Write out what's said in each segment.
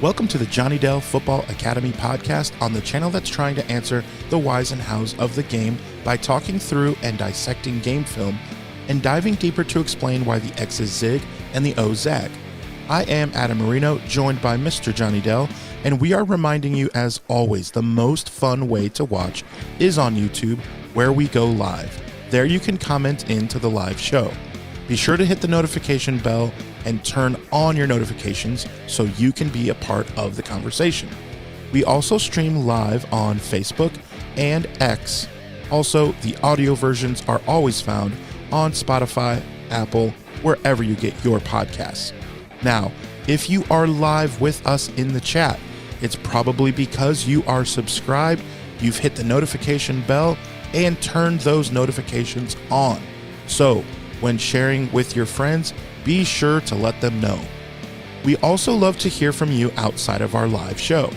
Welcome to the Johnny Dell Football Academy podcast on the channel that's trying to answer the whys and hows of the game by talking through and dissecting game film and diving deeper to explain why the X's zig and the O's zag. I am Adam Marino, joined by Mr. Johnny Dell, and we are reminding you, as always, the most fun way to watch is on YouTube, where we go live. There you can comment into the live show. Be sure to hit the notification bell and turn on your notifications so you can be a part of the conversation. We also stream live on Facebook and X. Also, the audio versions are always found on Spotify, Apple, wherever you get your podcasts. Now, if you are live with us in the chat, it's probably because you are subscribed, you've hit the notification bell, and turned those notifications on. So, when sharing with your friends, be sure to let them know. We also love to hear from you outside of our live show.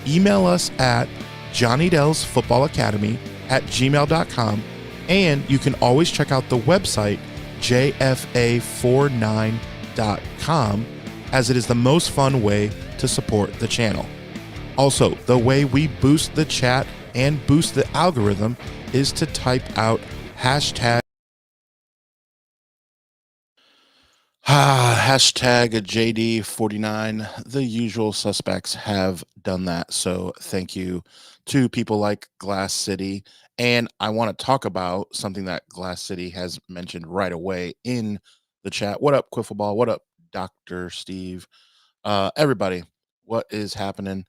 Email us at johnnydellsfootballacademy@gmail.com, and you can always check out the website jfa49.com, as it is the most fun way to support the channel. Also, the way we boost the chat and boost the algorithm is to type out hashtag JD49. The usual suspects have done that, so thank you to people like Glass City. And I want to talk about something that Glass City has mentioned right away in the chat. What up, Quiffleball? What up, Dr. Steve? Everybody, what is happening?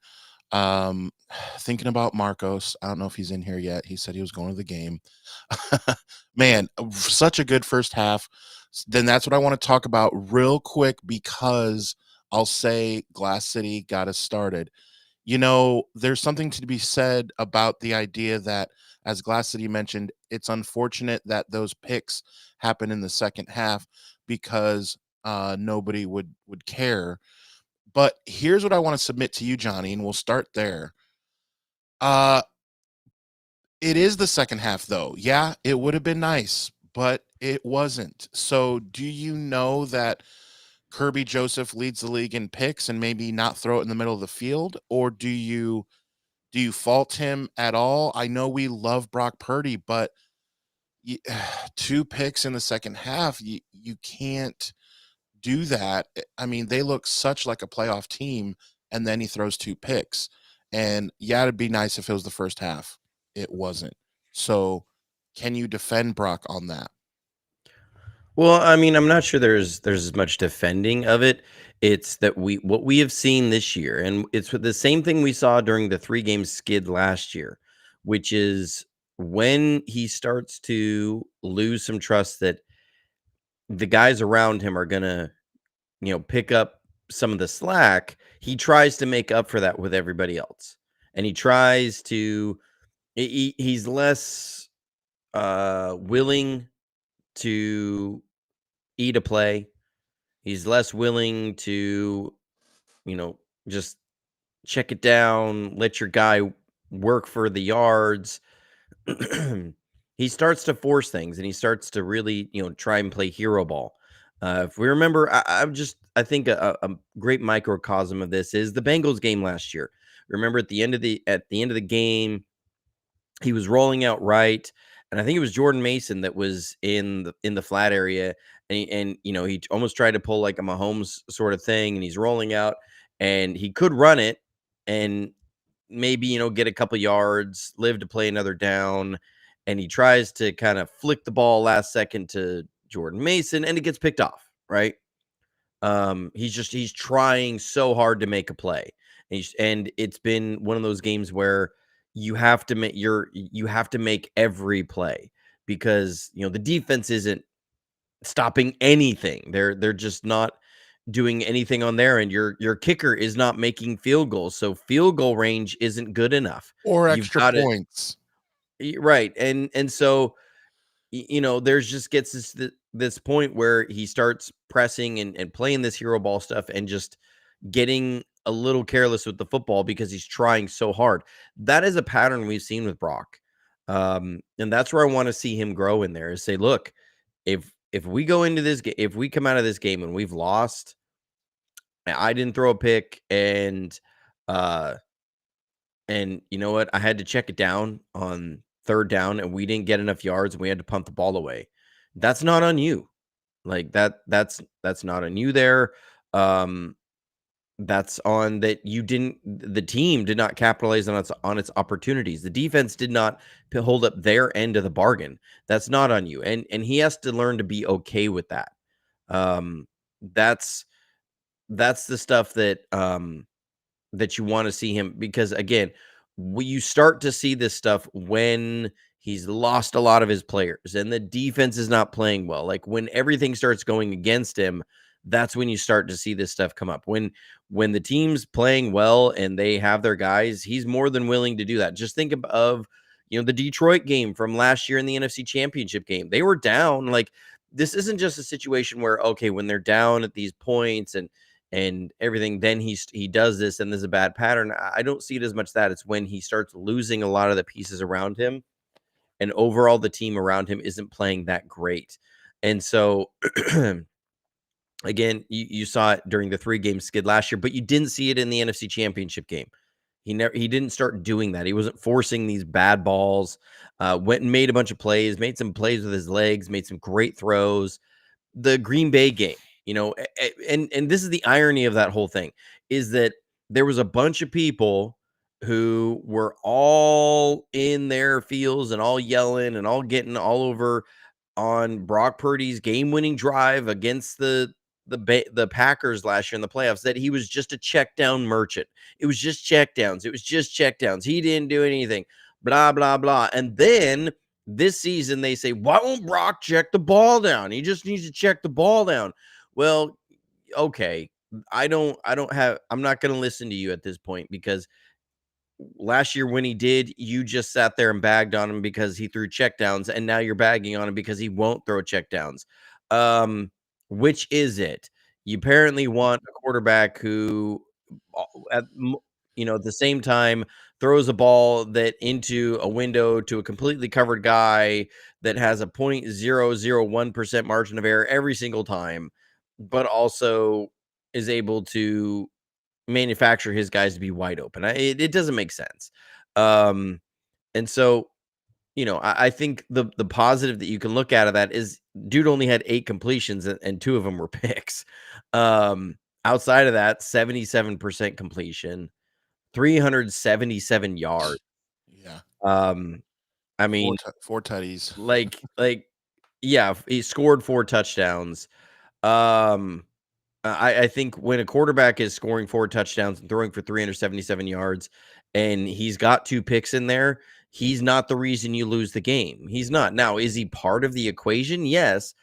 Thinking about Marcos. I don't know if he's in here yet. He said he was going to the game. Man, such a good first half. Then that's what I want to talk about real quick, because I'll say Glass City got us started. You know, there's something to be said about the idea that, as Glass City mentioned, it's unfortunate that those picks happen in the second half because nobody would care. But here's what I want to submit to you, Johnny, and we'll start there. It is the second half, though. Yeah, it would have been nice, but it wasn't. So do you know that Kirby Joseph leads the league in picks and maybe not throw it in the middle of the field? Or do you fault him at all? I know we love Brock Purdy, but two picks in the second half, you can't do that. I mean, they look such like a playoff team, and then he throws two picks. And yeah, it'd be nice if it was the first half. It wasn't. So can you defend Brock on that? Well, I mean, I'm not sure there's as much defending of it. It's that what we have seen this year, and it's the same thing we saw during the 3-game skid last year, which is when he starts to lose some trust that the guys around him are gonna, pick up some of the slack, he tries to make up for that with everybody else. And he tries to he's less willing to eat a play. He's less willing to, just check it down, let your guy work for the yards. He starts to force things, and he starts to really, try and play hero ball. If we remember, I think a great microcosm of this is the Bengals game last year. Remember at the end of the game, he was rolling out right, and I think it was Jordan Mason that was in the flat area, and he almost tried to pull like a Mahomes sort of thing, and he's rolling out, and he could run it and maybe get a couple yards, live to play another down, and he tries to kind of flick the ball last second to Jordan Mason, and it gets picked off, right? He's trying so hard to make a play, and it's been one of those games where you have to make every play, because the defense isn't stopping anything. They're just not doing anything on there, and your kicker is not making field goals, so field goal range isn't good enough. Or You've extra got it points. right, and so there's just gets this point where he starts pressing and playing this hero ball stuff and just getting a little careless with the football because he's trying so hard. That is a pattern we've seen with Brock. And that's where I want to see him grow in there, is say, look, if we go into this if we come out of this game and we've lost, I didn't throw a pick, and Uh, and you know what? I had to check it down on 3rd down, and we didn't get enough yards, and we had to punt the ball away. That's not on you. Like, that's not on you there. Um, that's on that you didn't the team did not capitalize on its opportunities. The defense did not hold up their end of the bargain. That's not on you. And he has to learn to be okay with that. Um, that's that's the stuff that you want to see him, because again, you start to see this stuff when he's lost a lot of his players and the defense is not playing well. Like when everything starts going against him, that's when you start to see this stuff come up. When the team's playing well and they have their guys, he's more than willing to do that. Just think of the Detroit game from last year in the NFC Championship game. They were down. Like, this isn't just a situation where, okay, when they're down at these points and everything, then he does this and there's a bad pattern. I don't see it as much that. It's when he starts losing a lot of the pieces around him, and overall the team around him isn't playing that great. And so again, you saw it during the 3-game skid last year, but you didn't see it in the NFC Championship game. He didn't start doing that. He wasn't forcing these bad balls. Went and made a bunch of plays, made some plays with his legs, made some great throws. The Green Bay game, and this is the irony of that whole thing, is that there was a bunch of people who were all in their fields and all yelling and all getting all over on Brock Purdy's game-winning drive against the Packers last year in the playoffs, that he was just a check down merchant. It was just check downs. It was just check downs. He didn't do anything. Blah blah blah. And then this season they say, why won't Brock check the ball down? He just needs to check the ball down. Well, okay. I'm not going to listen to you at this point, because last year when he did, you just sat there and bagged on him because he threw checkdowns, and now you're bagging on him because he won't throw checkdowns. Which is it? You apparently want a quarterback who, at at the same time, throws a ball that into a window to a completely covered guy that has a 0.001% margin of error every single time, but also is able to manufacture his guys to be wide open. It doesn't make sense. Um, and so, I think the positive that you can look out of that is dude only had 8 completions and 2 of them were picks. Outside of that, 77% completion, 377 yards. Yeah. I mean, four tutties. like, yeah, he scored 4 touchdowns. I think when a quarterback is scoring 4 touchdowns and throwing for 377 yards and he's got 2 picks in there, he's not the reason you lose the game. He's not. Now, is he part of the equation? Yes,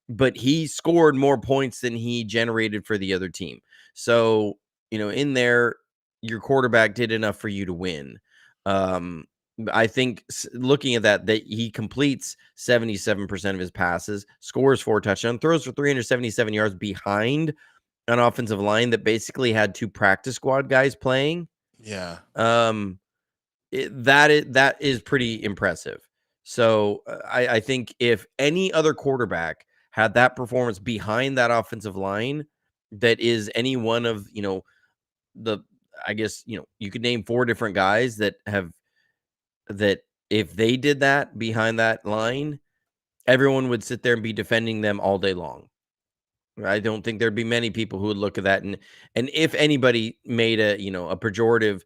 but he scored more points than he generated for the other team. So, in there, your quarterback did enough for you to win. Um, I think looking at that he completes 77% of his passes, scores 4 touchdowns, throws for 377 yards behind an offensive line that basically had 2 practice squad guys playing. Yeah. That is pretty impressive. So I think if any other quarterback had that performance behind that offensive line, that is any one of the I guess you could name 4 different guys that if they did that behind that line, everyone would sit there and be defending them all day long. I don't think there'd be many people who would look at that, and if anybody made a pejorative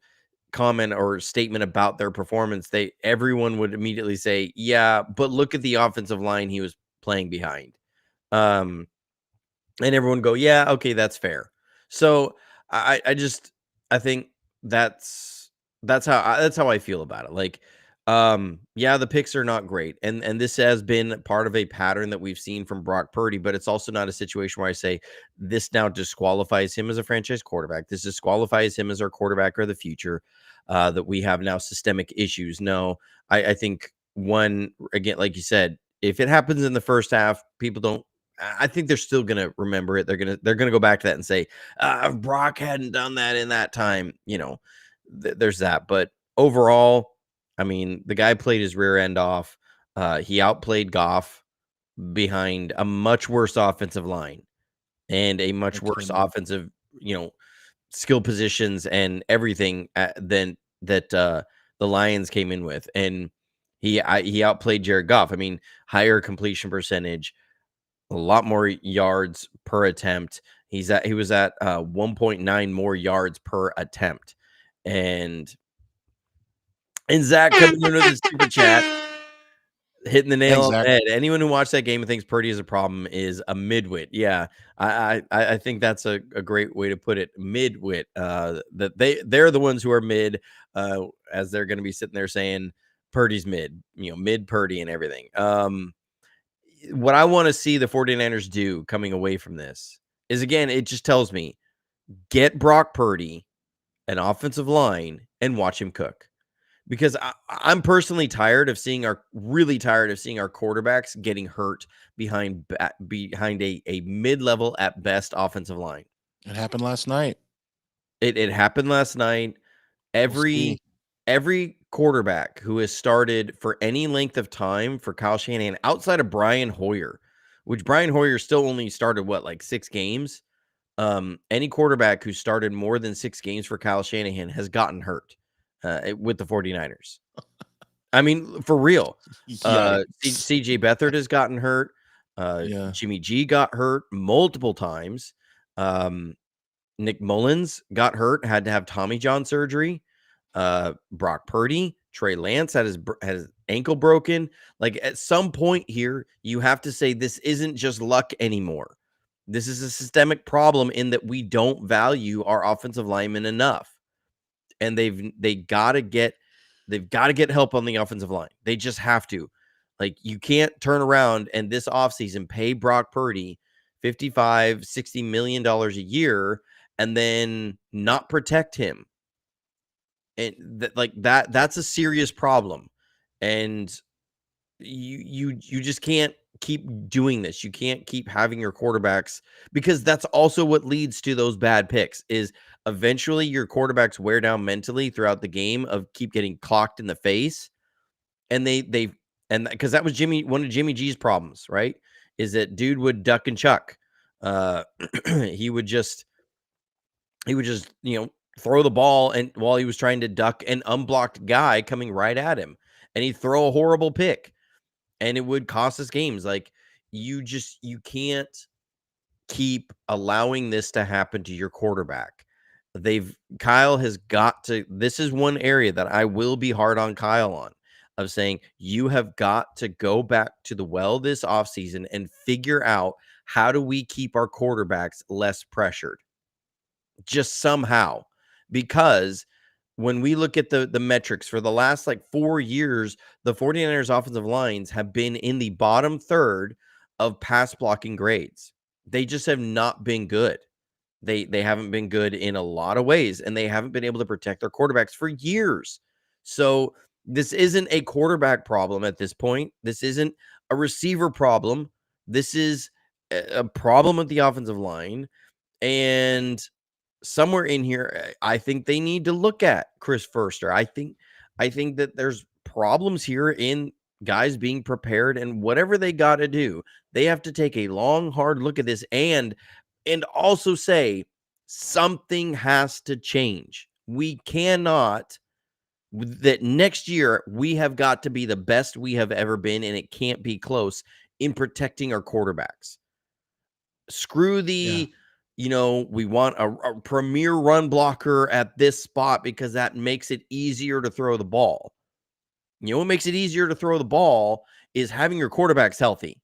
comment or statement about their performance, everyone would immediately say, "Yeah, but look at the offensive line he was playing behind." Um, and everyone go, "Yeah, okay, that's fair." So I just I think that's how I feel about it. Like, yeah, the picks are not great, and this has been part of a pattern that we've seen from Brock Purdy, but it's also not a situation where I say this now disqualifies him as a franchise quarterback. This disqualifies him as our quarterback of the future. That we have now systemic issues. No, I think one again, like you said, if it happens in the first half, people don't. I think they're still gonna remember it. They're gonna go back to that and say, if Brock hadn't done that in that time, there's that. But overall, I mean, the guy played his rear end off. He outplayed Goff behind a much worse offensive line and a much worse offensive, you know, skill positions and everything than that the Lions came in with, and he outplayed Jared Goff. I mean, higher completion percentage, a lot more yards per attempt. He was at 1.9 more yards per attempt, and Zach coming in with his super chat, hitting the nail Thanks, on Zach. the head. Anyone who watched that game and thinks Purdy is a problem is a midwit. Yeah, I think that's a great way to put it. Midwit. That they're the ones who are mid, as they're going to be sitting there saying Purdy's mid. Mid Purdy and everything. What I want to see the 49ers do coming away from this is, again, it just tells me, get Brock Purdy an offensive line and watch him cook. Because I'm personally really tired of seeing our quarterbacks getting hurt behind a mid-level at best offensive line. It happened last night. It happened last night. We'll Every quarterback who has started for any length of time for Kyle Shanahan, outside of Brian Hoyer, which Brian Hoyer still only started like 6 games. Any quarterback who started more than 6 games for Kyle Shanahan has gotten hurt with the 49ers. I mean, for real. Yikes. CJ Beathard has gotten hurt. Yeah. Jimmy G got hurt multiple times. Nick Mullins got hurt, had to have Tommy John surgery. Brock Purdy, Trey Lance had his ankle broken. Like, at some point here, you have to say this isn't just luck anymore. This is a systemic problem in that we don't value our offensive linemen enough, and they've got to get help on the offensive line. They just have to. Like, you can't turn around and this offseason pay Brock Purdy $55-60 million a year and then not protect him. And that's a serious problem. And you just can't keep doing this. You can't keep having your quarterbacks, because that's also what leads to those bad picks. Is eventually your quarterbacks wear down mentally throughout the game of keep getting clocked in the face. And because that was one of Jimmy G's problems, right? Is that dude would duck and chuck. He would just throw the ball, and while he was trying to duck an unblocked guy coming right at him, and he'd throw a horrible pick, and it would cost us games. Like, you can't keep allowing this to happen to your quarterback. Kyle has got to, this is one area that I will be hard on Kyle on, of saying, you have got to go back to the well this offseason and figure out, how do we keep our quarterbacks less pressured? Just somehow. Because when we look at the metrics for the last 4 years, the 49ers offensive lines have been in the bottom third of pass blocking grades. They just have not been good. They haven't been good in a lot of ways, and they haven't been able to protect their quarterbacks for years. So this isn't a quarterback problem at this point. This isn't a receiver problem. This is a problem with the offensive line. And somewhere in here, I think they need to look at Chris Foerster. I think that there's problems here in guys being prepared, and whatever they got to do, they have to take a long, hard look at this, and also say something has to change. We cannot, that next year we have got to be the best we have ever been, and it can't be close, in protecting our quarterbacks. Screw the we want a premier run blocker at this spot because that makes it easier to throw the ball. What makes it easier to throw the ball is having your quarterbacks healthy.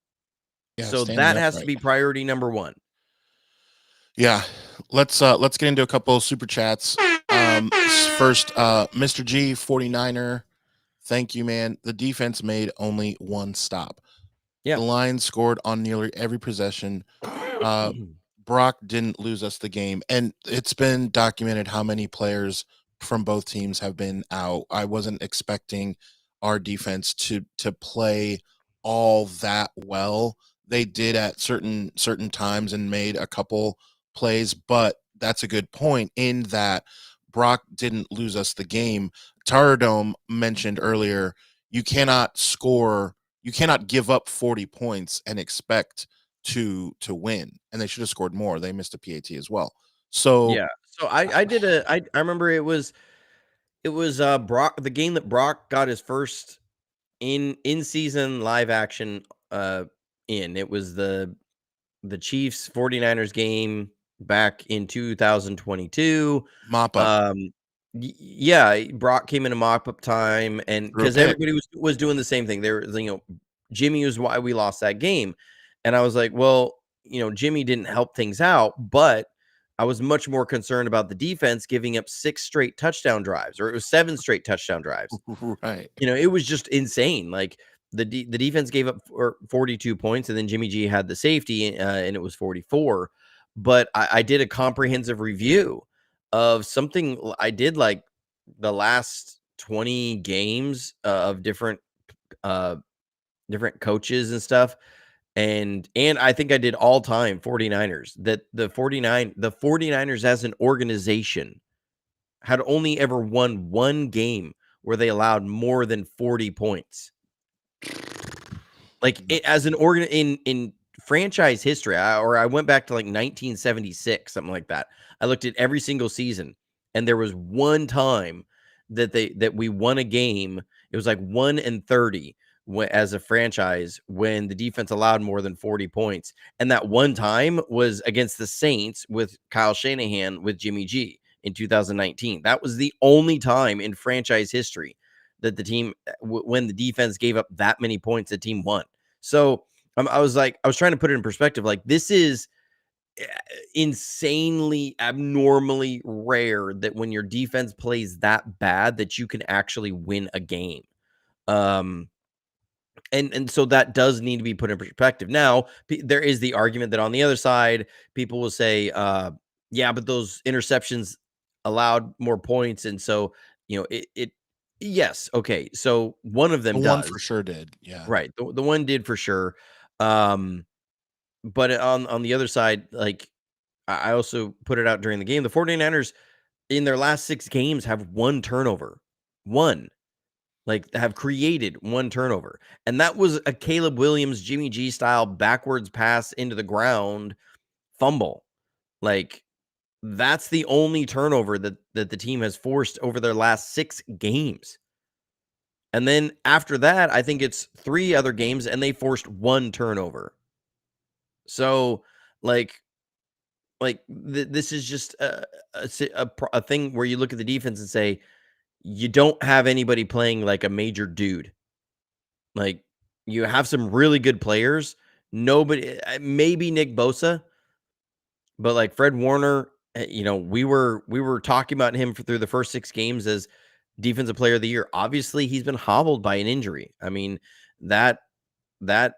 Yeah, so that has upright. to be priority number 1. Yeah, let's get into a couple of super chats. First, Mr. G 49er, thank you, man. The defense made only one stop. Yeah, the Lions scored on nearly every possession. Brock didn't lose us the game, and it's been documented how many players from both teams have been out. I wasn't expecting our defense to play all that well. They did at certain times and made a couple plays, but that's a good point in that Brock didn't lose us the game. Taradome mentioned earlier, you cannot give up 40 points and expect to win, and they should have scored more. They missed a PAT as well. So yeah. So I remember it was Brock, the game that Brock got his first in season live action it was the Chiefs 49ers game back in 2022. Mop up Um, yeah, Brock came into mop up time, and through a because pick. everybody was doing the same thing. They were, Jimmy was why we lost that game, and I was like, well, Jimmy didn't help things out, but I was much more concerned about the defense giving up 6 straight touchdown drives, or it was 7 straight touchdown drives. Right. It was just insane. Like the defense gave up 42 points, and then Jimmy G had the safety, and it was 44. But I did a comprehensive review of something I did like the last 20 games of uh, different coaches and stuff. And I think I did all time 49ers, that the 49ers as an organization had only ever won one game where they allowed more than 40 points. Like as an organ in franchise history, I went back to like 1976, something like that. I looked at every single season, and there was one time that we won a game. It was like 1-30 as a franchise when the defense allowed more than 40 points, and that one time was against the Saints with Kyle Shanahan with Jimmy G in 2019. That was the only time in franchise history that the team, when the defense gave up that many points, the team won. So I was trying to put it in perspective. Like, this is insanely abnormally rare that when your defense plays that bad that you can actually win a game. Um, and so that does need to be put in perspective. Now, there is the argument that on the other side, people will say, yeah, but those interceptions allowed more points. And so, yes. Okay. So one of The them one for does. sure did. Yeah. Right. The one did for sure. Um, but on the other side, like, I also put it out during the game, the 49ers in their last 6 games have 1 turnover. 1. Like, have created 1 turnover. And that was a Caleb Williams, Jimmy G style backwards pass into the ground fumble. Like, that's the only turnover that the team has forced over their last 6 games. And then after that, I think it's 3 other games, and they forced 1 turnover. So, like, this is just a thing where you look at the defense and say, you don't have anybody playing like a major dude. Like, you have some really good players. Nobody, maybe Nick Bosa, but like Fred Warner, we were talking about him through the first 6 games as defensive player of the year. Obviously, he's been hobbled by an injury. I mean, that that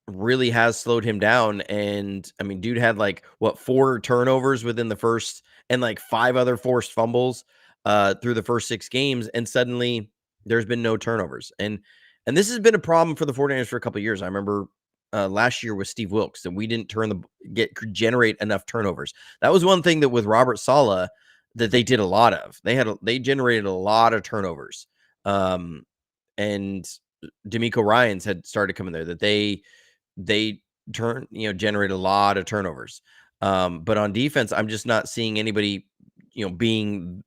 really has slowed him down. And I mean, dude had like 4 turnovers within the first, and like 5 other forced fumbles through the first 6 games, and suddenly there's been no turnovers. And this has been a problem for the 49ers for a couple of years. I remember last year with Steve Wilkes, and we didn't generate enough turnovers. That was one thing that with Robert Saleh that they did a lot of. They generated a lot of turnovers. And D'Amico Ryans had started coming there, that they generate a lot of turnovers. But on defense, I'm just not seeing anybody, being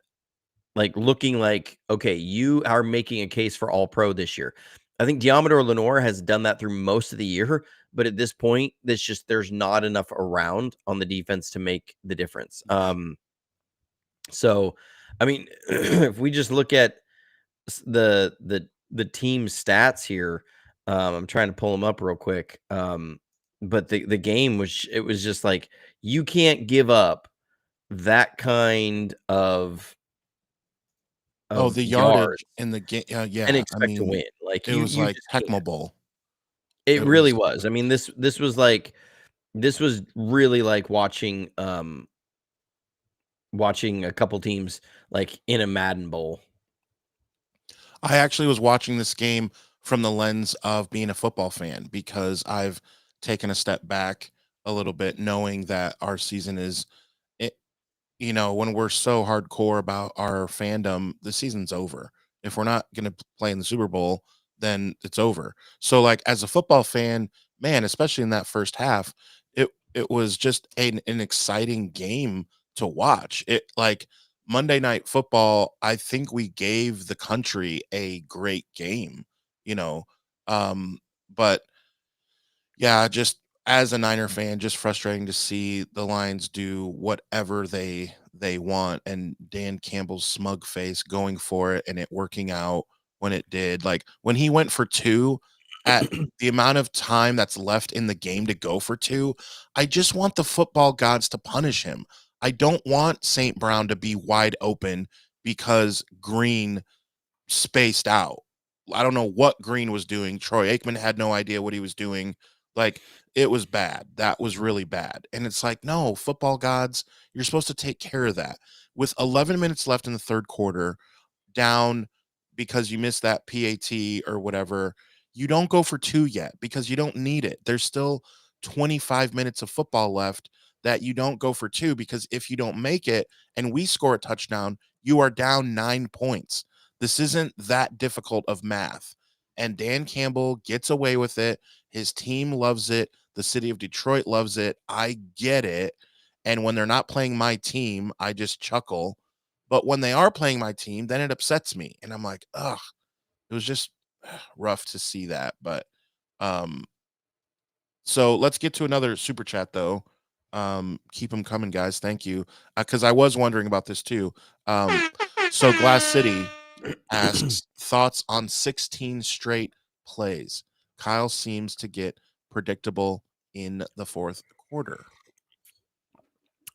like, looking like, okay, you are making a case for all pro this year. I think Diamador Lenore has done that through most of the year, but at this point, there's not enough around on the defense to make the difference. So, I mean, if we just look at the team stats here, I'm trying to pull them up real quick. But the game was just like, you can't give up that kind Oh, of the yards yardage in the game. and Yeah. I expect to mean, win. Like, it was you like just can't. Tecmo Bowl. It It really was. was. I mean, this was like, this was really like watching a couple teams like in a Madden Bowl. I actually was watching this game from the lens of being a football fan, because I've taken a step back a little bit, knowing that our season is, it, when we're so hardcore about our fandom, the season's over. If we're not going to play in the Super Bowl, then it's over. So, like, as a football fan, man, especially in that first half, it was just an exciting game to watch. It like Monday Night Football, I think we gave the country a great game, you know. Um, but yeah, just as a Niner fan, just frustrating to see the Lions do whatever they want, and Dan Campbell's smug face going for it and it working out when it did. Like when he went for two at the amount of time that's left in the game to go for two, I just want the football gods to punish him. I don't want St. Brown to be wide open because Green spaced out. I don't know what Green was doing. Troy Aikman had no idea what he was doing. Like, it was bad. That was really bad. And it's like, no, football gods, you're supposed to take care of that. With 11 minutes left in the third quarter, down because you missed that PAT or whatever, you don't go for two yet because you don't need it. There's still 25 minutes of football left that you don't go for two, because if you don't make it and we score a touchdown, you are down 9 points. This isn't that difficult of math. And Dan Campbell gets away with it. His team loves it. The city of Detroit loves it. I get it. And when they're not playing my team, I just chuckle. But when they are playing my team, then it upsets me. And I'm like, ugh, it was just rough to see that. But um, so let's get to another super chat though. Keep them coming, guys. Thank you. Because I was wondering about this too. So Glass City asks thoughts on 16 straight plays. Kyle seems to get predictable in the fourth quarter.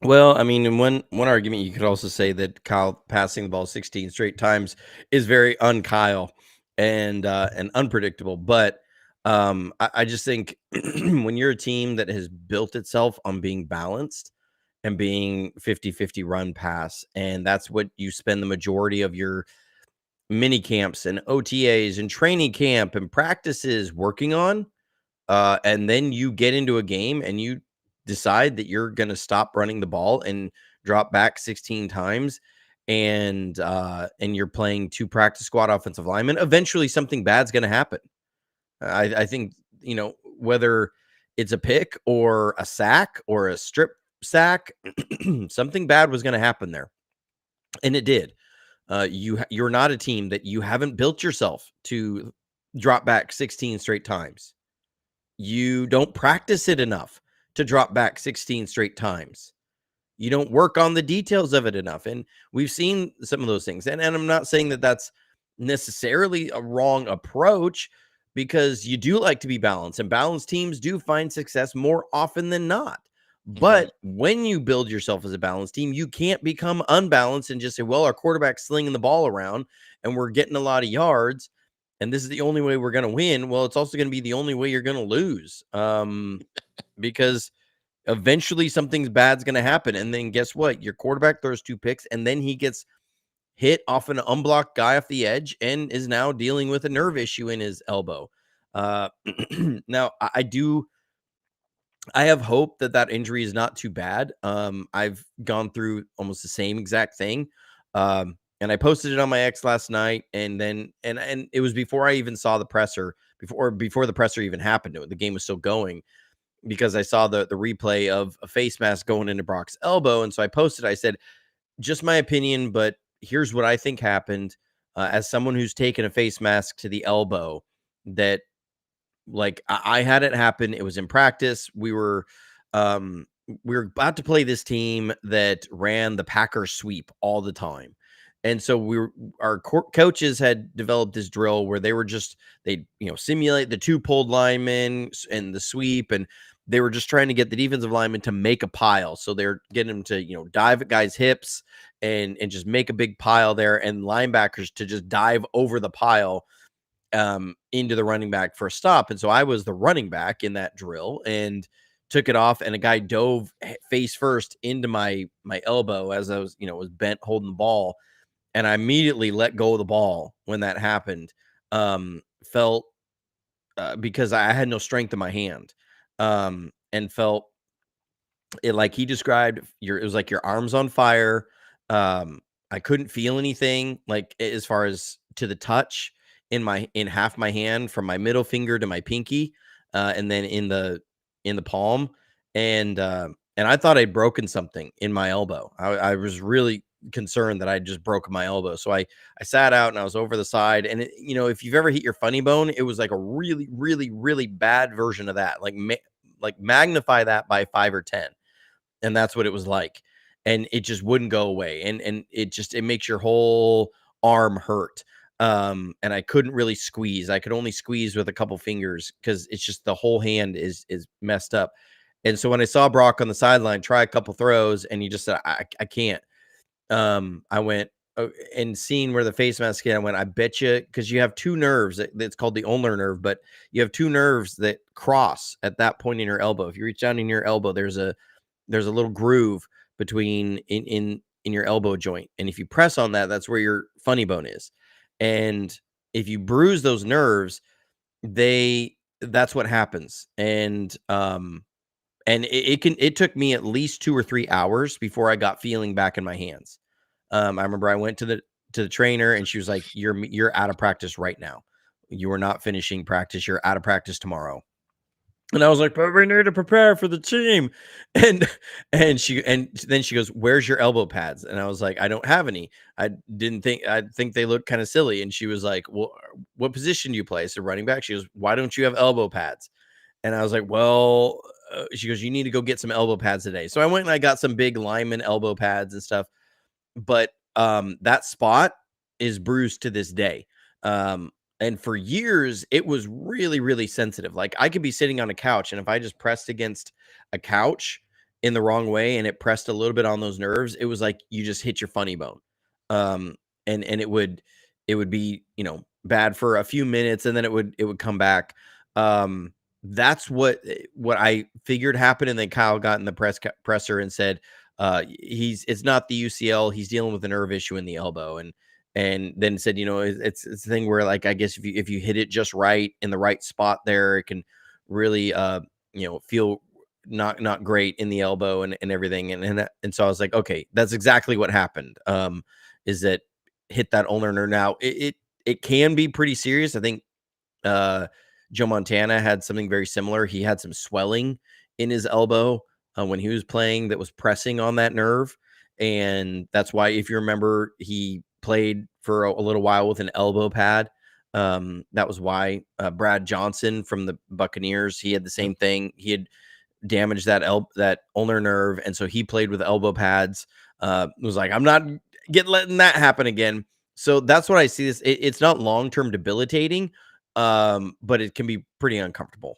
Well, I mean, in one argument, you could also say that Kyle passing the ball 16 straight times is very un-Kyle and unpredictable. But I just think when you're a team that has built itself on being balanced and being 50-50 run pass, and that's what you spend the majority of your mini camps and OTAs and training camp and practices working on, and then you get into a game and you decide that you're going to stop running the ball and drop back 16 times, and you're playing two practice squad offensive linemen, eventually something bad's going to happen. I think, whether it's a pick or a sack or a strip sack, something bad was going to happen there, and it did. You're not a team that you haven't built yourself to drop back 16 straight times. You don't practice it enough to drop back 16 straight times. You don't work on the details of it enough. And we've seen some of those things. And I'm not saying that that's necessarily a wrong approach, because you do like to be balanced, and balanced teams do find success more often than not. But when you build yourself as a balanced team, you can't become unbalanced and just say, well, our quarterback's slinging the ball around and we're getting a lot of yards, and this is the only way we're going to win. Well, it's also going to be the only way you're going to lose, because eventually something bad's going to happen. And then guess what? Your quarterback throws two picks, and then he gets hit off an unblocked guy off the edge and is now dealing with a nerve issue in his elbow. Now, I have hope that injury is not too bad. I've gone through almost the same exact thing. And I posted it on my X last night, and then and it was before I even saw the presser, before the presser even happened. The game was still going, because I saw the replay of a face mask going into Brock's elbow. And so I posted, I said, just my opinion, but here's what I think happened. As someone who's taken a face mask to the elbow, that like I had it happen. It was in practice. We were about to play this team that ran the Packer sweep all the time. And so our coaches had developed this drill where they simulate the two pulled linemen and the sweep, and they were just trying to get the defensive linemen to make a pile. So they're getting them to, dive at guys' hips and just make a big pile there, and linebackers to just dive over the pile into the running back for a stop. And so I was the running back in that drill and took it off, and a guy dove face first into my elbow as I was, was bent holding the ball. And I immediately let go of the ball when that happened. Felt because I had no strength in my hand, and felt it like he described. It was like your arms on fire. I couldn't feel anything, like as far as to the touch in half my hand, from my middle finger to my pinky, and then in the palm. And and I thought I'd broken something in my elbow. I was really concerned that I'd just broken my elbow. So I sat out and I was over the side. And if you've ever hit your funny bone, it was like a really, really, really bad version of that. Like magnify that by 5 or 10. And that's what it was like. And it just wouldn't go away. And it makes your whole arm hurt. And I couldn't really squeeze. I could only squeeze with a couple fingers because it's just the whole hand is messed up. And so when I saw Brock on the sideline try a couple throws and he just said, I can't. I went, and seeing where the face mask hit, I went, I bet you, because you have two nerves. It's called the ulnar nerve, but you have two nerves that cross at that point in your elbow. If you reach down in your elbow, there's a little groove between in your elbow joint, and if you press on that, that's where your funny bone is. And if you bruise those nerves, that's what happens. And it took me at least 2 or 3 hours before I got feeling back in my hands. I remember I went to the trainer and she was like, you're out of practice right now. You are not finishing practice. You're out of practice tomorrow. And I was like, but we need to prepare for the team. And then she goes, where's your elbow pads? And I was like, I don't have any. I think they look kind of silly. And she was like, well, what position do you play? I said, running back. She goes, why don't you have elbow pads? And I was like, well, she goes, you need to go get some elbow pads today. So I went and I got some big lineman elbow pads and stuff. But that spot is bruised to this day. And for years, it was really, really sensitive. Like I could be sitting on a couch, and if I just pressed against a couch in the wrong way and it pressed a little bit on those nerves, it was like you just hit your funny bone. And it would be, bad for a few minutes, and then it would come back. That's what I figured happened. And then Kyle got in the presser and said, it's not the UCL. He's dealing with a nerve issue in the elbow. And then said, it's a thing where, like, I guess if you hit it just right in the right spot there, it can really, feel not great in the elbow and everything. And so I was like, okay, that's exactly what happened. Is that hit that ulnar nerve. Now it can be pretty serious. I think, Joe Montana had something very similar. He had some swelling in his elbow when he was playing that was pressing on that nerve. And that's why, if you remember, he played for a little while with an elbow pad. That was why Brad Johnson from the Buccaneers, he had the same thing. He had damaged that ulnar nerve. And so he played with elbow pads. Was like, I'm not letting that happen again. So that's what I see this. It's not long-term debilitating, but it can be pretty uncomfortable.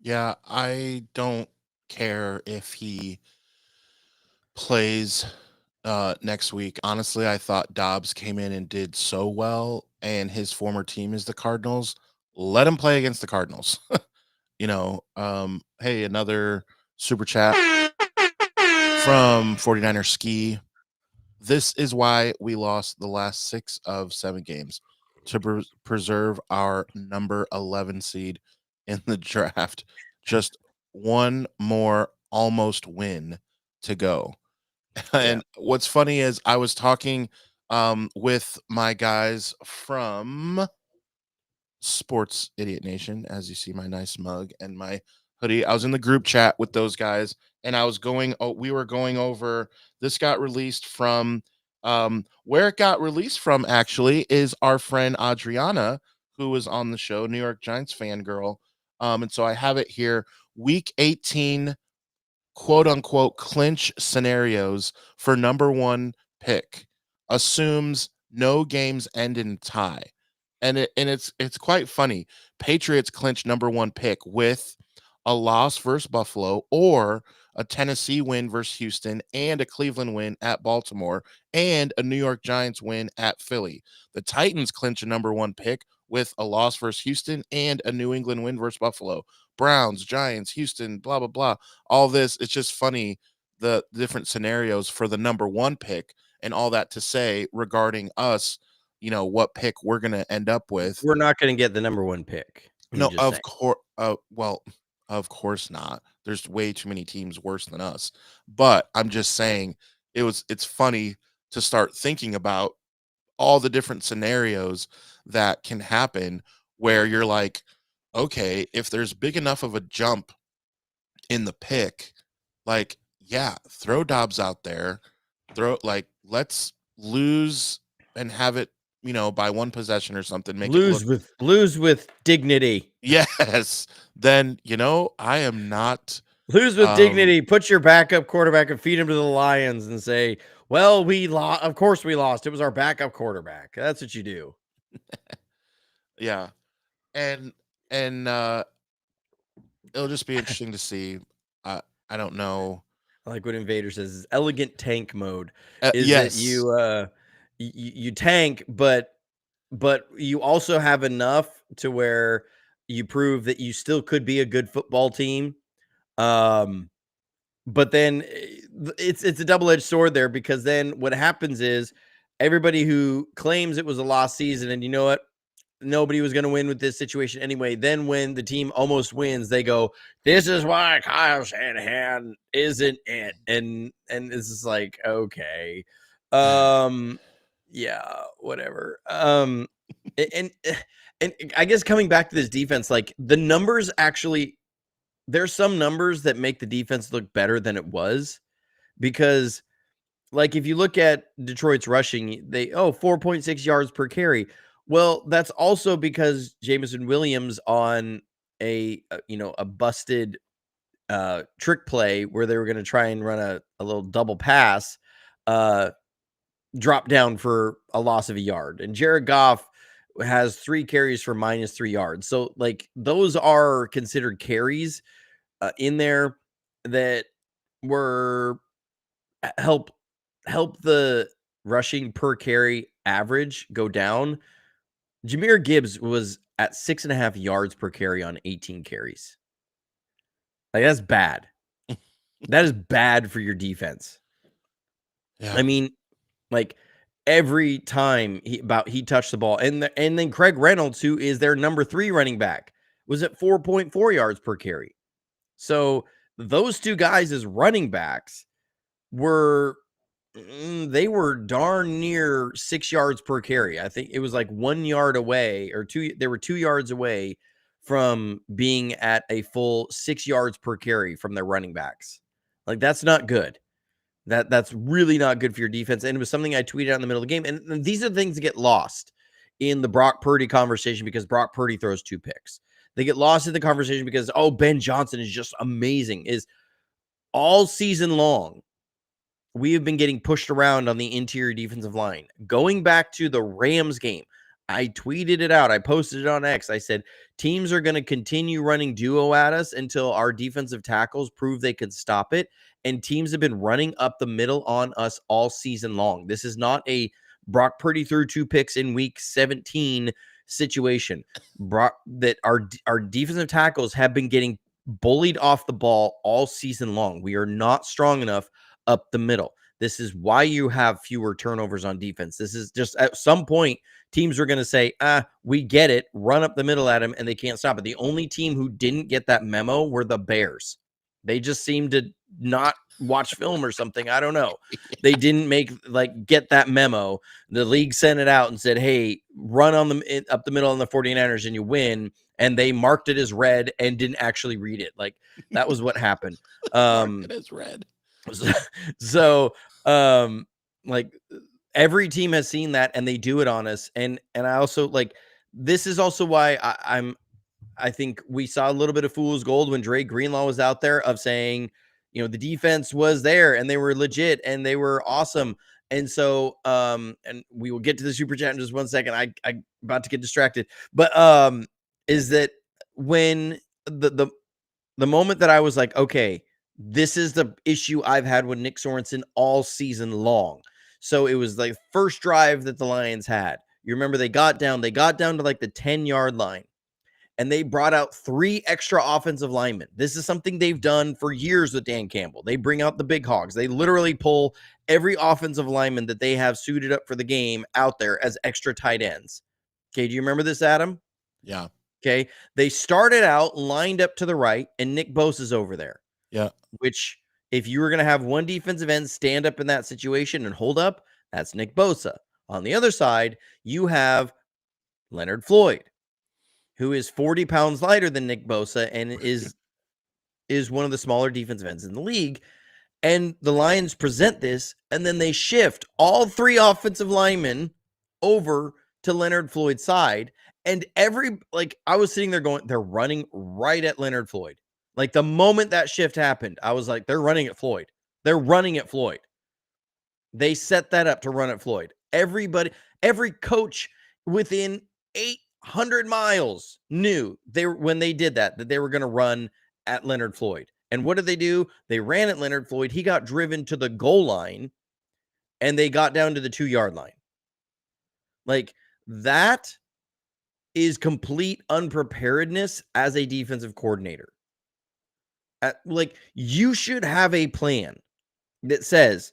Yeah, I don't care if he plays next week. Honestly, I thought Dobbs came in and did so well, and his former team is the Cardinals. Let him play against the Cardinals. Hey, another super chat from 49er Ski. This is why we lost the last 6 of 7 games, to preserve our number 11 seed in the draft. Just one more almost win to go. And what's funny is I was talking with my guys from Sports Idiot Nation, as you see my nice mug and my hoodie. I was in the group chat with those guys, and we were going over, this got released from, where it got released from actually is our friend Adriana, who was on the show, New York Giants fangirl. And so I have it here, week 18, quote unquote, clinch scenarios for number 1 pick assumes no games end in tie. And it's quite funny. Patriots clinch number 1 pick with a loss versus Buffalo, or a Tennessee win versus Houston, and a Cleveland win at Baltimore, and a New York Giants win at Philly. The Titans clinch a number 1 pick with a loss versus Houston and a New England win versus Buffalo. Browns, Giants, Houston, blah, blah, blah. All this, it's just funny, the different scenarios for the number 1 pick, and all that to say regarding us, what pick we're going to end up with. We're not going to get the number 1 pick. No, of course. Well, of course not. There's way too many teams worse than us. But I'm just saying, it's funny to start thinking about all the different scenarios that can happen, where you're like, okay, if there's big enough of a jump in the pick, like, yeah, throw Dobbs out there. Let's lose and have it, by one possession or something. Make it look. Lose with dignity. Yes. Then, I am not. Lose with dignity. Put your backup quarterback and feed him to the Lions and say, well, we lost. Of course we lost. It was our backup quarterback. That's what you do. Yeah. And it'll just be interesting to see. I don't know. I like what Invader says, elegant tank mode is yes. that you tank, but you also have enough to where you prove that you still could be a good football team. But then it's a double-edged sword there, because then what happens is everybody who claims it was a lost season, and you know what, nobody was going to win with this situation anyway. Then when the team almost wins, they go, this is why Kyle Shanahan isn't it. And this is like, okay. Yeah, whatever. And I guess coming back to this defense, like the numbers actually, there's some numbers that make the defense look better than it was, because like if you look at Detroit's rushing, 4.6 yards per carry. Well, that's also because Jameson Williams on a busted trick play where they were going to try and run a little double pass, dropped down for a loss of a yard. And Jared Goff has 3 carries for -3 yards. So like those are considered carries in there that were help the rushing per carry average go down. Jahmyr Gibbs was at 6.5 yards per carry on 18 carries. Like that's bad. That is bad for your defense. Yeah. I mean, like every time he touched the ball, and then Craig Reynolds, who is their number 3 running back, was at 4.4 yards per carry. So those two guys as running backs were darn near 6 yards per carry. I think it was like 1 yard away or 2. They were 2 yards away from being at a full 6 yards per carry from their running backs. Like that's not good. That's really not good for your defense. And it was something I tweeted out in the middle of the game. And these are the things that get lost in the Brock Purdy conversation, because Brock Purdy throws 2 picks. They get lost in the conversation because, Ben Johnson is just amazing. Is all season long, we have been getting pushed around on the interior defensive line. Going back to the Rams game, I tweeted it out. I posted it on X. I said, teams are going to continue running duo at us until our defensive tackles prove they can stop it. And teams have been running up the middle on us all season long. This is not a Brock Purdy threw 2 picks in week 17 situation. That our defensive tackles have been getting bullied off the ball all season long. We are not strong enough up the middle. This is why you have fewer turnovers on defense. This is just at some point, teams are going to say, we get it, run up the middle at them, and they can't stop it. The only team who didn't get that memo were the Bears. They just seemed to not watch film or something. I don't know. They didn't get that memo. The league sent it out and said, hey, run on them up the middle on the 49ers and you win. And they marked it as red and didn't actually read it. Like that was what happened. Marked it as red. So like every team has seen that and they do it on us. And I also this is also why I think we saw a little bit of fool's gold when Dre Greenlaw was out there of saying, the defense was there and they were legit and they were awesome. And so, and we will get to the super chat in just 1 second. I about to get distracted, but is that when the moment that I was like, okay, this is the issue I've had with Nick Sorensen all season long. So it was like first drive that the Lions had. You remember they got down to like the 10-yard line. And they brought out 3 extra offensive linemen. This is something they've done for years with Dan Campbell. They bring out the big hogs. They literally pull every offensive lineman that they have suited up for the game out there as extra tight ends. Okay, do you remember this, Adam? Yeah. Okay, they started out lined up to the right, and Nick Bosa's over there. Yeah. Which, if you were going to have one defensive end stand up in that situation and hold up, that's Nick Bosa. On the other side, you have Leonard Floyd, who is 40 pounds lighter than Nick Bosa and is is one of the smaller defensive ends in the league. And the Lions present this, and then they shift all 3 offensive linemen over to Leonard Floyd's side. And I was sitting there going, they're running right at Leonard Floyd. Like the moment that shift happened, I was like, they're running at Floyd. They're running at Floyd. They set that up to run at Floyd. Every coach within 800 miles knew when they did that they were going to run at Leonard Floyd. And what did they do? They ran at Leonard Floyd. He got driven to the goal line, and they got down to the 2-yard line. Like, that is complete unpreparedness as a defensive coordinator. You should have a plan that says,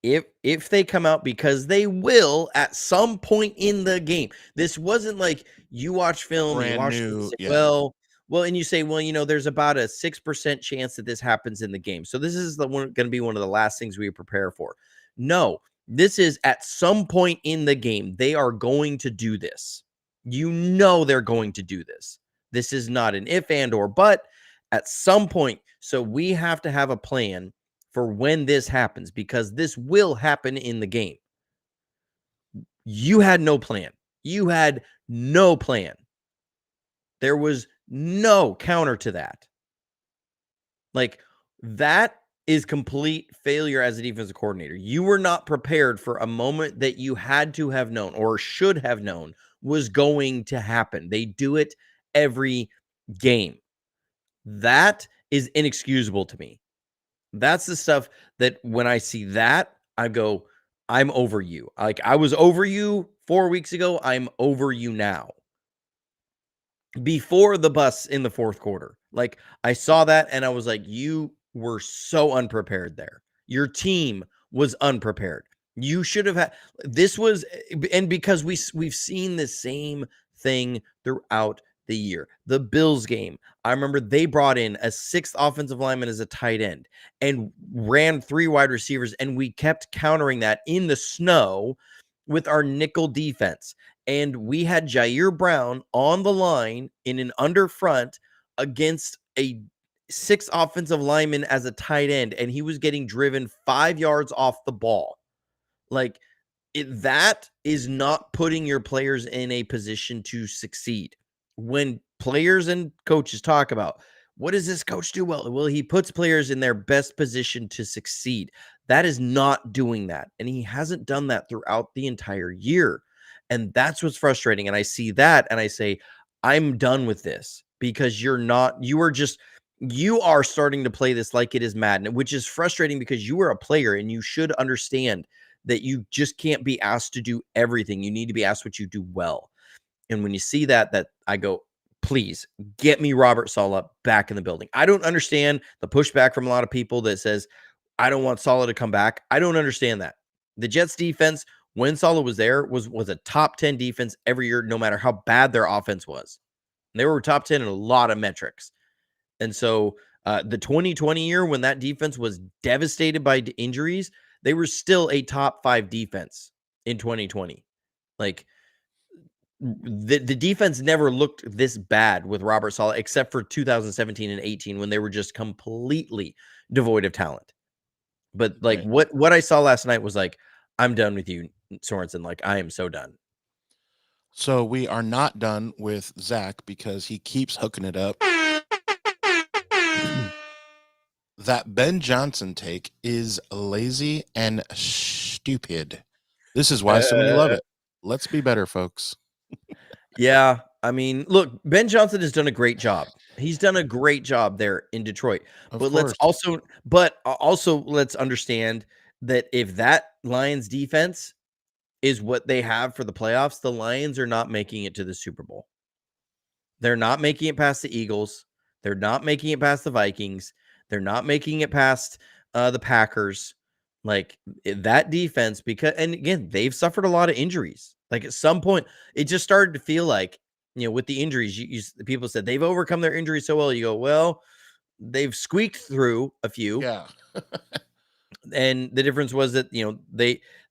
if they come out, because they will at some point in the game. This wasn't like you watch film, Brand you watch new, say, yeah. well, and you say, well, there's about a 6% chance that this happens in the game. So this is going to be one of the last things we prepare for. No, this is at some point in the game. They are going to do this. They're going to do this. This is not an if and or but at some point. So we have to have a plan for when this happens, because this will happen in the game. You had no plan. You had no plan. There was no counter to that. Like, that is complete failure as a defensive coordinator. You were not prepared for a moment that you had to have known or should have known was going to happen. They do it every game. That is inexcusable to me. That's the stuff that when I see that, I go, I'm over you. Like, I was over you 4 weeks ago. I'm over you now. Before the bus in the fourth quarter, like, I saw that and I was like, you were so unprepared there. Your team was unprepared. You should have had this was, and because we've seen the same thing throughout the year. The Bills game, I remember they brought in a 6th offensive lineman as a tight end and ran 3 wide receivers, and we kept countering that in the snow with our nickel defense. And we had Jair Brown on the line in an under front against a 6 offensive lineman as a tight end, and he was getting driven 5 yards off the ball. Like, that is not putting your players in a position to succeed. When players and coaches talk about, what does this coach do well? Well, he puts players in their best position to succeed. That is not doing that. And he hasn't done that throughout the entire year. And that's what's frustrating. And I see that and I say, I'm done with this, because you are starting to play this like it is Madden, which is frustrating because you are a player and you should understand that you just can't be asked to do everything. You need to be asked what you do well. And when you see that I go, please get me Robert Saleh back in the building. I don't understand the pushback from a lot of people that says, I don't want Saleh to come back. I don't understand that. The Jets defense, when Saleh was there, was a top 10 defense every year, no matter how bad their offense was. And they were top 10 in a lot of metrics. And so the 2020 year, when that defense was devastated by injuries, they were still a top 5 defense in 2020. Like, the defense never looked this bad with Robert Saleh, except for 2017 and 18, when they were just completely devoid of talent. But like, Right. what I saw last night was like, I'm done with you, Sorensen. Like, I am so done. So we are not done with Zach because he keeps hooking it up. That Ben Johnson take is lazy and stupid. This is why so many love it. Let's be better, folks. Yeah. I mean, look, Ben Johnson has done a great job. He's done a great job there in Detroit. Of But course. let's understand that if that Lions defense is what they have for the playoffs, the Lions are not making it to the Super Bowl. They're not making it past the Eagles. They're not making it past the Vikings. They're not making it past the Packers. Like, that defense, because, and again, they've suffered a lot of injuries. Like, at some point, it just started to feel like, with the injuries, people said they've overcome their injuries so well. You go, well, they've squeaked through a few. Yeah. And the difference was that,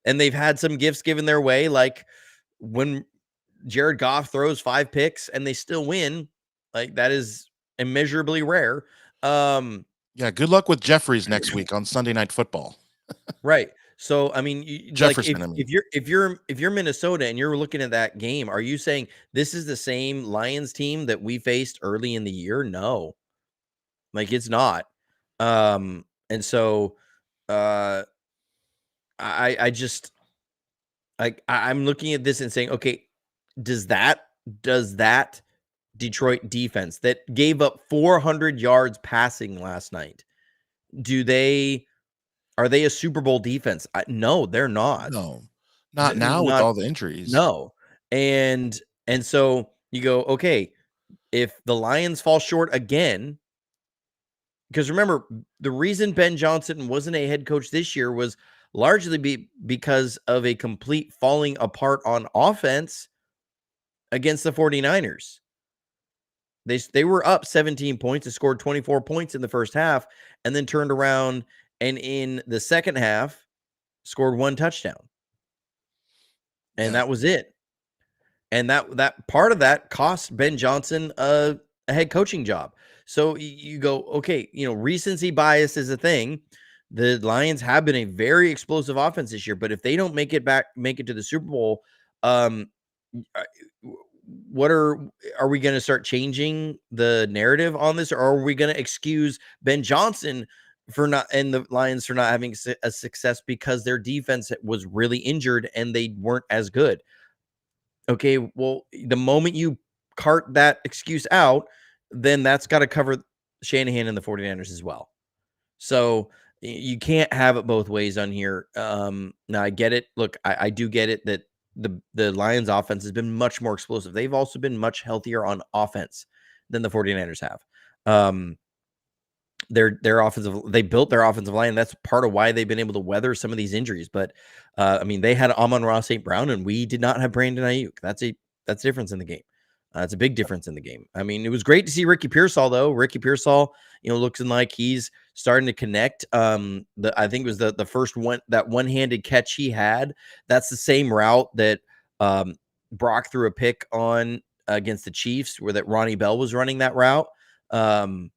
they've had some gifts given their way. Like, when Jared Goff throws 5 picks and they still win, like, that is immeasurably rare. Yeah, good luck with Jeffries next week on Sunday Night Football. Right. So, I mean, like Jefferson, I mean. if you're Minnesota and you're looking at that game, are you saying this is the same Lions team that we faced early in the year? No. Like it's not. And so uh I just I'm looking at this and saying, okay, does that Detroit defense that gave up 400 yards passing last night, are they a Super Bowl defense? No, they're not. No, not now with Not all the injuries. no. And so you go, okay, if the Lions fall short again, because remember, the reason Ben Johnson wasn't a head coach this year was largely because of a complete falling apart on offense against the 49ers. They were up 17 points, they scored 24 points in the first half, and then turned around and in the second half scored 1 touchdown. And Yeah. that was it. And that part of that cost Ben Johnson a head coaching job. So you go, okay, recency bias is a thing. The Lions have been a very explosive offense this year, but if they don't make it to the Super Bowl, um, are we going to start changing the narrative on this, or are we going to excuse Ben Johnson and the Lions for not having a success because their defense was really injured and they weren't as good? Okay, well, the moment you cart that excuse out, then that's got to cover Shanahan and the 49ers as well. So you can't have it both ways on here. Now I get it. Look, I do get it that the Lions offense has been much more explosive. They've also been much healthier on offense than the 49ers have. They built their offensive line. That's part of why they've been able to weather some of these injuries. But I mean, they had Amon-Ra St. Brown, and we did not have Brandon Ayuk. That's a difference in the game. It's a big difference in the game. I mean, it was great to see Ricky Pearsall, though. Ricky Pearsall, looking like he's starting to connect. I think it was the first one-handed catch he had. That's the same route that Brock threw a pick on against the Chiefs, where that Ronnie Bell was running that route. And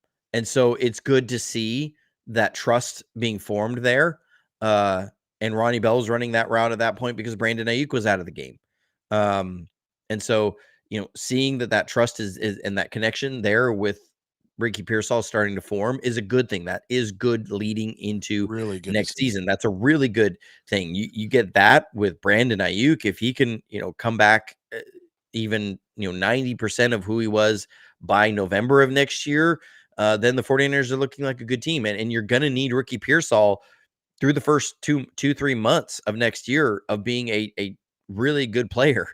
so it's good to see that trust being formed there. And Ronnie Bell was running that route at that point because Brandon Ayuk was out of the game. And so, seeing that trust is and that connection there with Ricky Pearsall starting to form is a good thing. That is good leading into Really good next season. That's a really good thing. You get that with Brandon Ayuk. If he can, come back even, 90% of who he was by November of next year, then the 49ers are looking like a good team. And you're going to need Ricky Pearsall through the first 3 months of next year of being a really good player.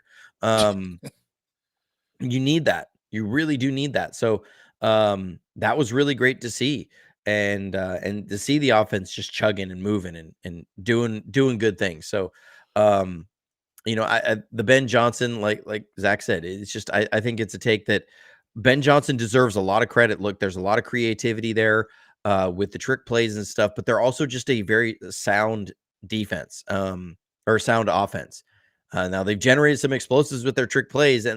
You need that. You really do need that. So that was really great to see. And to see the offense just chugging and moving and doing good things. So, the Ben Johnson, like Zach said, it's just, I think it's a take that Ben Johnson deserves a lot of credit. Look, there's a lot of creativity there with the trick plays and stuff, but they're also just a very sound defense or sound offense. Now they've generated some explosives with their trick plays,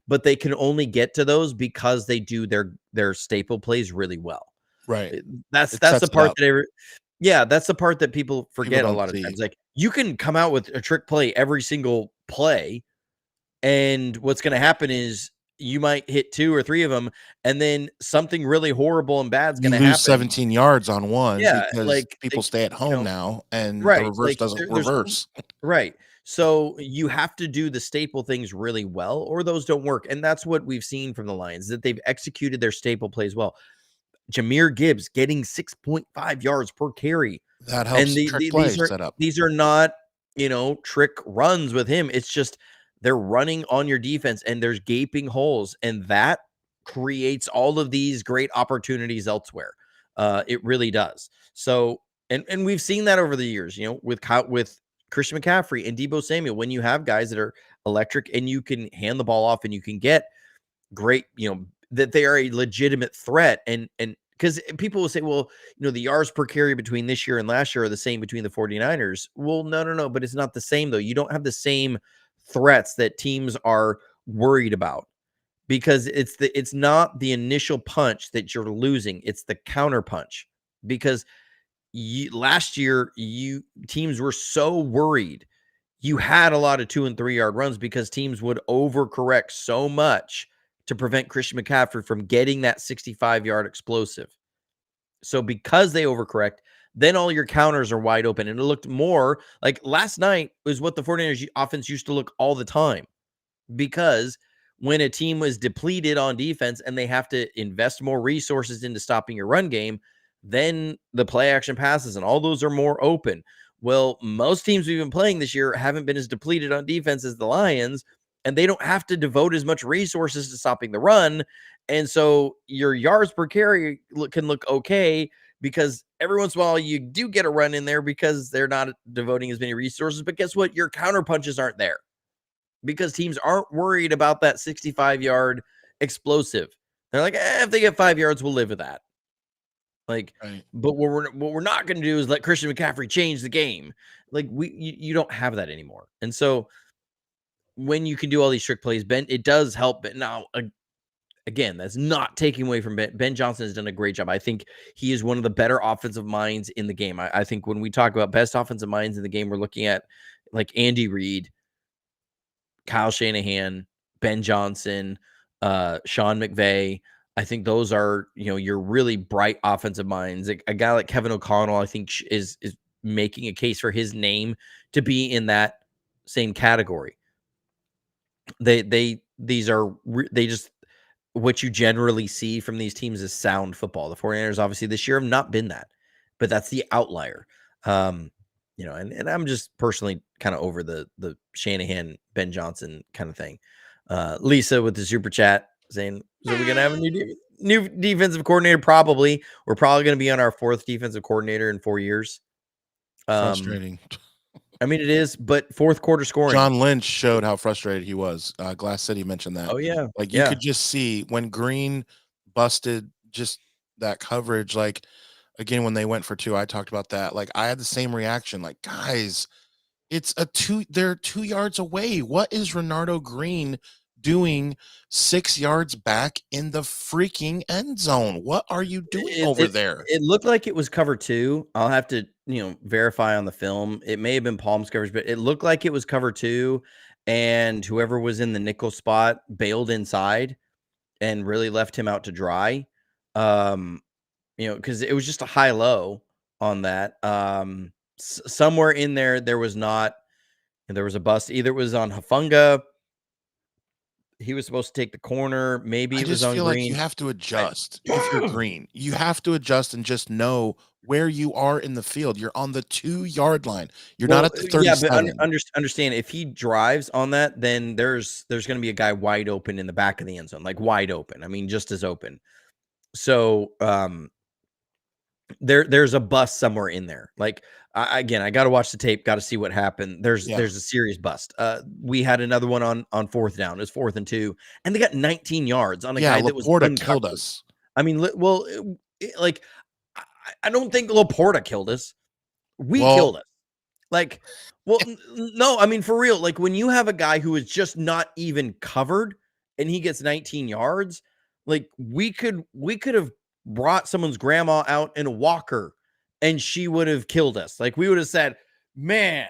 but they can only get to those because they do their staple plays really well. Right. That's the part that's the part that people forget a lot of times. Like, you can come out with a trick play every single play, and what's going to happen is you might hit 2 or 3 of them, and then something really horrible and bad is going to happen. 17 yards on one because people stay at home now, and the reverse doesn't reverse. Right. So you have to do the staple things really well, or those don't work. And that's what we've seen from the Lions, that they've executed their staple plays well. Jahmyr Gibbs getting 6.5 yards per carry. That helps. And these are not, trick runs with him. It's just they're running on your defense and there's gaping holes, and that creates all of these great opportunities elsewhere. It really does. So, and we've seen that over the years, with Christian McCaffrey and Deebo Samuel, when you have guys that are electric and you can hand the ball off and you can get great, that they are a legitimate threat. And because people will say, well, the yards per carry between this year and last year are the same between the 49ers. Well, no, but it's not the same though. You don't have the same threats that teams are worried about, because it's not the initial punch that you're losing, it's the counter punch. Because last year teams were so worried. You had a lot of 2 and 3 yard runs because teams would overcorrect so much to prevent Christian McCaffrey from getting that 65-yard explosive. So because they overcorrect, then all your counters are wide open. And it looked more like last night was what the 49ers offense used to look all the time. Because when a team was depleted on defense and they have to invest more resources into stopping your run game, then the play action passes and all those are more open. Well, most teams we've been playing this year haven't been as depleted on defense as the Lions, and they don't have to devote as much resources to stopping the run. And so your yards per carry can look okay because every once in a while you do get a run in there because they're not devoting as many resources. But guess what? Your counter punches aren't there because teams aren't worried about that 65-yard explosive. They're like, if they get 5 yards, we'll live with that. Like, right. But what we're not going to do is let Christian McCaffrey change the game. Like you don't have that anymore. And so when you can do all these trick plays, Ben, it does help. But now, again, that's not taking away from Ben. Ben Johnson has done a great job. I think he is one of the better offensive minds in the game. I think when we talk about best offensive minds in the game, we're looking at like Andy Reid, Kyle Shanahan, Ben Johnson, Sean McVay. I think those are, your really bright offensive minds. A guy like Kevin O'Connell, I think is making a case for his name to be in that same category. These are just what you generally see from these teams is sound football. The 49ers obviously this year have not been that, but that's the outlier. And I'm just personally kind of over the Shanahan, Ben Johnson kind of thing. Lisa with the super chat saying, so we're going to have a new defensive coordinator? Probably. We're probably going to be on our 4th defensive coordinator in 4 years. Frustrating. I mean, it is, but 4th quarter scoring. John Lynch showed how frustrated he was. Glass City mentioned that. Oh, yeah. Like, you could just see when Green busted just that coverage. Like, again, when they went for 2, I talked about that. Like, I had the same reaction. Like, guys, they're 2 yards away. What is Renardo Green doing 6 yards back in the freaking end zone? What are you doing over there? It looked like it was cover 2. I'll have to, verify on the film. It may have been Palms coverage, but it looked like it was cover 2. And whoever was in the nickel spot bailed inside and really left him out to dry. Because it was just a high-low on that. Somewhere in there was not, there was a bust. Either it was on Hufanga. He was supposed to take the corner. Maybe it was on Green. I just feel like you have to adjust. If you're Green, you have to adjust and just know where you are in the field. You're on the 2-yard line. You're not at the 37. Yeah, but understand if he drives on that, then there's going to be a guy wide open in the back of the end zone, like wide open. I mean, just as open. So there's a bust somewhere in there. Like I got to watch the tape, got to see what happened. There's a serious bust. We had another one on 4th down. It was 4th and 2, and they got 19 yards on a guy that was Laporta killed us. I mean, I don't think Laporta killed us. We killed us. Like, no, I mean, for real. Like when you have a guy who is just not even covered and he gets 19 yards, like we could have brought someone's grandma out in a walker and she would have killed us. Like we would have said, man,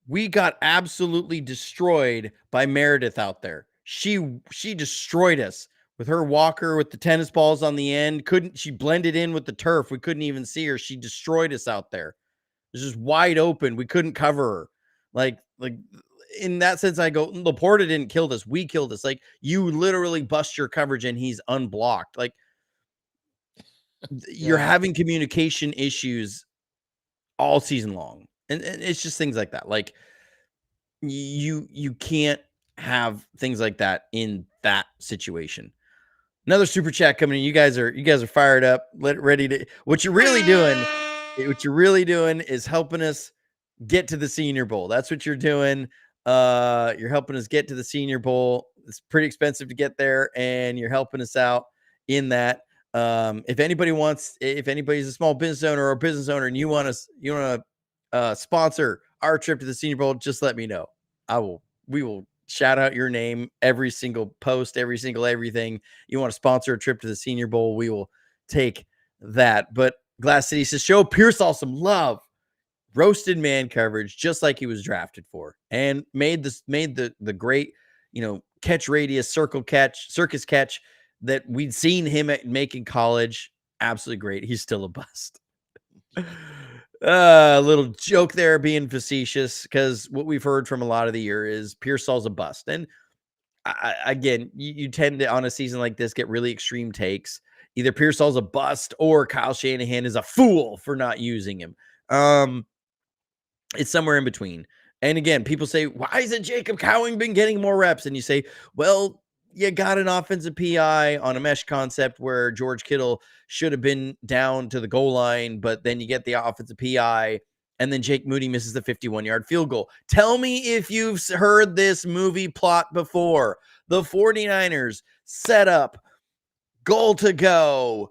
we got absolutely destroyed by Meredith out there. She destroyed us with her walker with the tennis balls on the end. She blended in with the turf. We couldn't even see her. She destroyed us out there. It was just wide open. We couldn't cover her. Like in that sense, I go, Laporta didn't kill us. We killed us. Like you literally bust your coverage and he's unblocked. Like you're having communication issues all season long. And it's just things like that. Like you can't have things like that in that situation. Another super chat coming in. You guys are fired up, ready to. What you're really doing is helping us get to the Senior Bowl. That's what you're doing. You're helping us get to the Senior Bowl. It's pretty expensive to get there, and you're helping us out in that. If anybody's a small business owner or a business owner, and you want to sponsor our trip to the Senior Bowl, just let me know. We will shout out your name every single post, every single everything. You want to sponsor a trip to the Senior Bowl, we will take that. But Glass City says, show Pearsall some love. Roasted man coverage, just like he was drafted for, and made the great, catch radius circus catch that we'd seen him make in college. Absolutely great. He's still a bust. A little joke there, being facetious, because what we've heard from a lot of the year is Pearsall's a bust. And again, you tend to, on a season like this, get really extreme takes. Either Pearsall's a bust or Kyle Shanahan is a fool for not using him. It's somewhere in between. And again, people say, why isn't Jacob Cowing been getting more reps? And you say, well, you got an offensive PI on a mesh concept where George Kittle should have been down to the goal line, but then you get the offensive PI, and then Jake Moody misses the 51-yard field goal. Tell me if you've heard this movie plot before. The 49ers set up goal to go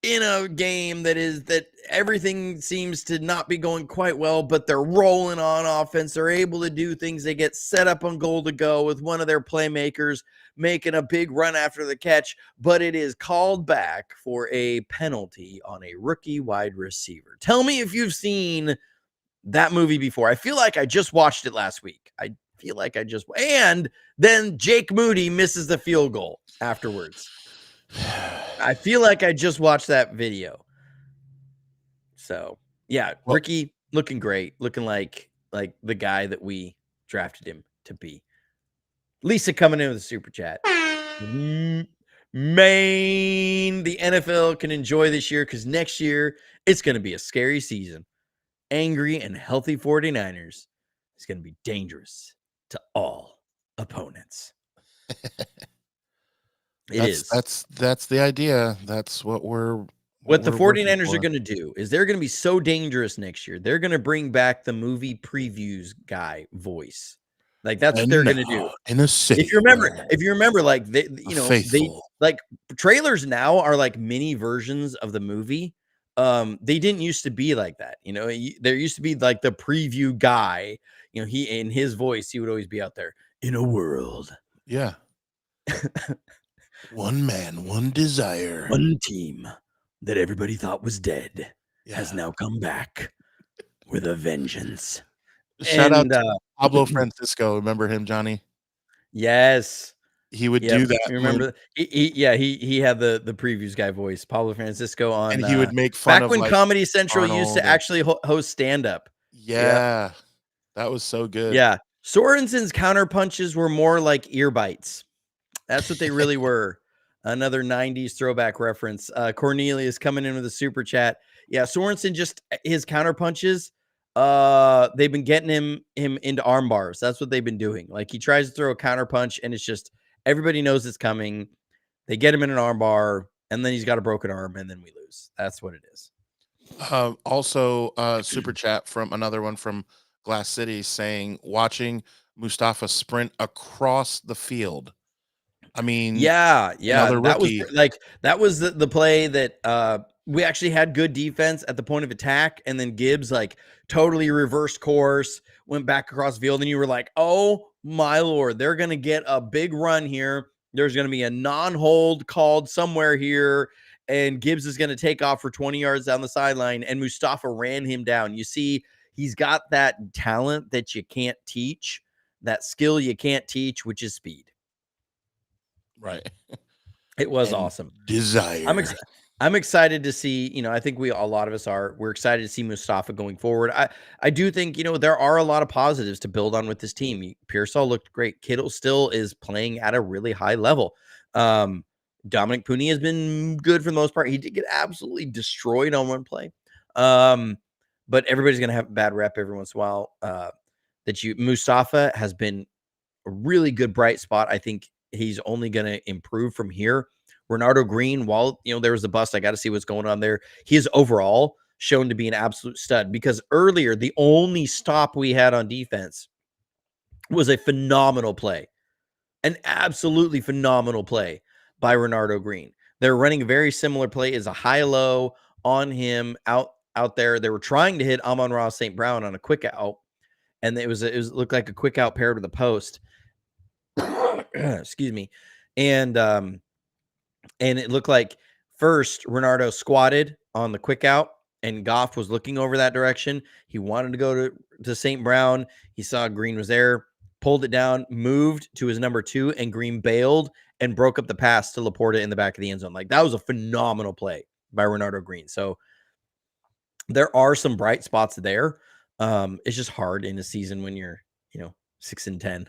in a game that everything seems to not be going quite well, but they're rolling on offense. They're able to do things. They get set up on goal to go with one of their playmakers making a big run after the catch, but it is called back for a penalty on a rookie wide receiver. Tell me if you've seen that movie before. I feel like I just watched it last week. And then Jake Moody misses the field goal afterwards. I feel like I just watched that video. So, yeah, Ricky looking great, looking like the guy that we drafted him to be. Lisa coming in with a super chat. Man, the NFL can enjoy this year because next year it's going to be a scary season. Angry and healthy 49ers is going to be dangerous to all opponents. That's the idea. That's what the 49ers are going to do is they're going to be so dangerous next year. They're going to bring back the movie previews guy voice. Like that's what they're going to do. In a city. If you remember, like they like trailers now are like mini versions of the movie. They didn't used to be like that. There used to be like the preview guy. He in his voice, he would always be out there in a world. Yeah. One man, one desire. One team that everybody thought was dead has now come back with a vengeance. Shout out to Pablo Francisco. Remember him, Johnny? Yes. He would do that. Remember? He had the previews guy voice, Pablo Francisco on. And he would make fun back when Comedy Central used to actually host stand-up. Yeah. That was so good. Yeah. Sorensen's counter punches were more like ear bites. That's what they really were. Another 90s throwback reference. Cornelius coming in with a super chat. Yeah, Sorensen, just his counter punches, they've been getting him into arm bars. That's what they've been doing. Like he tries to throw a counter punch and it's just everybody knows it's coming. They get him in an arm bar and then he's got a broken arm and then we lose. That's what it is. Also, super chat from another one from Glass City saying watching Mustafa sprint across the field. I mean, yeah. That was the play that we actually had good defense at the point of attack, and then Gibbs like totally reversed course, went back across the field, and you were like, "Oh my Lord, they're gonna get a big run here. There's gonna be a non-hold called somewhere here, and Gibbs is gonna take off for 20 yards down the sideline." And Mustafa ran him down. You see, he's got that talent that you can't teach, that skill you can't teach, which is speed. Right. It was awesome. Desire. I'm excited to see, I think a lot of us are, we're excited to see Mustafa going forward. I do think, there are a lot of positives to build on with this team. Pearsall looked great. Kittle still is playing at a really high level. Dominic Pooney has been good for the most part. He did get absolutely destroyed on one play. But everybody's going to have a bad rep every once in a while. Mustafa has been a really good bright spot. I think he's only going to improve from here. Renardo Green, while there was a bust, I got to see what's going on there. He is overall shown to be an absolute stud because earlier the only stop we had on defense was a phenomenal play, an absolutely phenomenal play by Renardo Green. They're running a very similar play as a high-low on him out there. They were trying to hit Amon-Ra St. Brown on a quick out, and it looked like a quick out paired with a post. excuse me. And it looked like first Renardo squatted on the quick out, and Goff was looking over that direction. He wanted to go to St. Brown. He saw Green was there, pulled it down, moved to his number 2, and Green bailed and broke up the pass to Laporta in the back of the end zone. Like, that was a phenomenal play by Renardo Green. So there are some bright spots there. It's just hard in a season when you're, 6-10.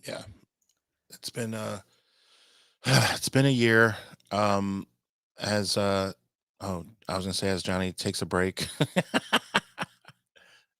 Yeah, it's been it's been a year. As I was gonna say, as Johnny takes a break,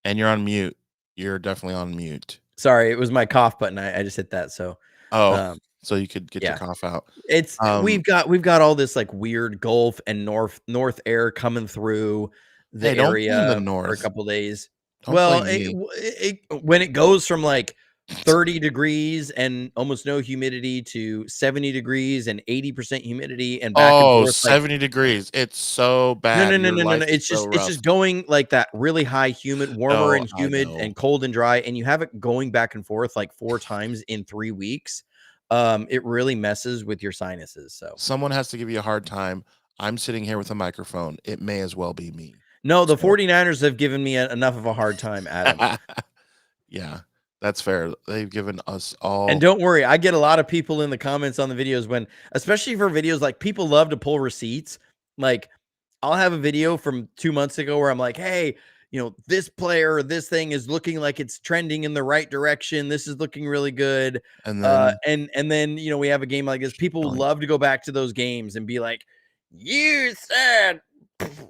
and you're on mute. You're definitely on mute. Sorry, it was my cough button. I just hit that. So, so you could get your yeah. cough out. It's we've got all this like weird Gulf and north air coming through the Hey, don't blame the area for a north. couple days. Don't Well, blame me. when it goes from like 30 degrees and almost no humidity to 70 degrees and 80% humidity and back and Oh, forth, like 70 degrees. It's so no, bad. no, no, Your no, no, life no. is It's so just rough. going like that really high humid, warmer No, and I humid know. and cold and dry, and you have it going back and forth like 4 times in 3 weeks. It really messes with your sinuses. So Someone has to give you a hard time. I'm sitting here with a microphone. It may as well be me. no, the So 49ers have given me enough of a hard time, Adam. yeah, that's fair. They've given us all. And don't worry, I get a lot of people in the comments on the videos when, especially for videos, like people love to pull receipts. Like I'll have a video from 2 months ago where I'm like, hey, this player or this thing is looking like it's trending in the right direction. This is looking really good. And then And then, we have a game like this. People doink. love to go back to those games and be like, you said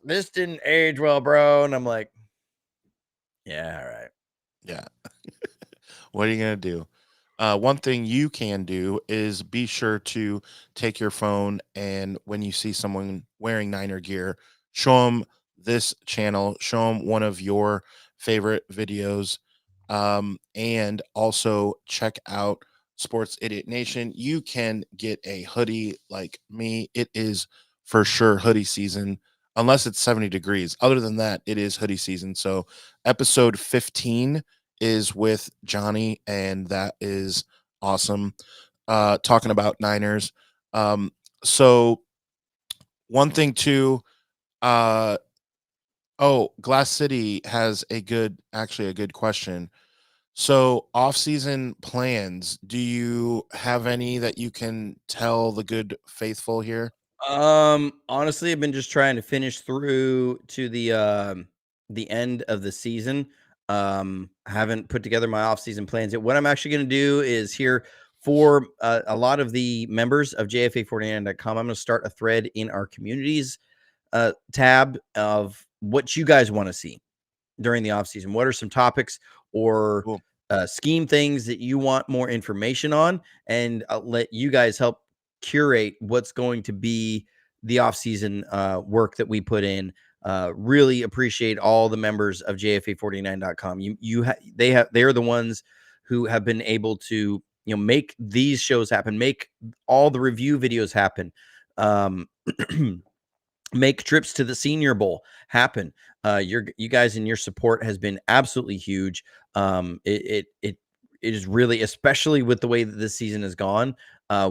this didn't age well, bro. And I'm like, yeah, all right. Yeah. What are you going to do? One thing you can do is be sure to take your phone, and when you see someone wearing Niner gear, show them this channel, show them one of your favorite videos, and also check out Sports Idiot Nation. You can get a hoodie like me. It is for sure hoodie season, unless it's 70 degrees. Other than that, it is hoodie season. So episode 15 is with Johnny, and that is awesome. Talking about Niners. So one thing too, Glass City has a good question. So off-season plans, do you have any that you can tell the good faithful here? Honestly, I've been just trying to finish through to the end of the season. Haven't put together my off-season plans yet. What I'm actually going to do is here for a lot of the members of JFA49.com, I'm going to start a thread in our communities tab of what you guys want to see during the off season. What are some topics or Cool. scheme things that you want more information on? And I'll let you guys help curate what's going to be the off season work that we put in. Really appreciate all the members of JFA49.com. They are the ones who have been able to make these shows happen, make all the review videos happen. Make trips to the Senior Bowl happen. You guys and your support has been absolutely huge. It is really, especially with the way that this season has gone.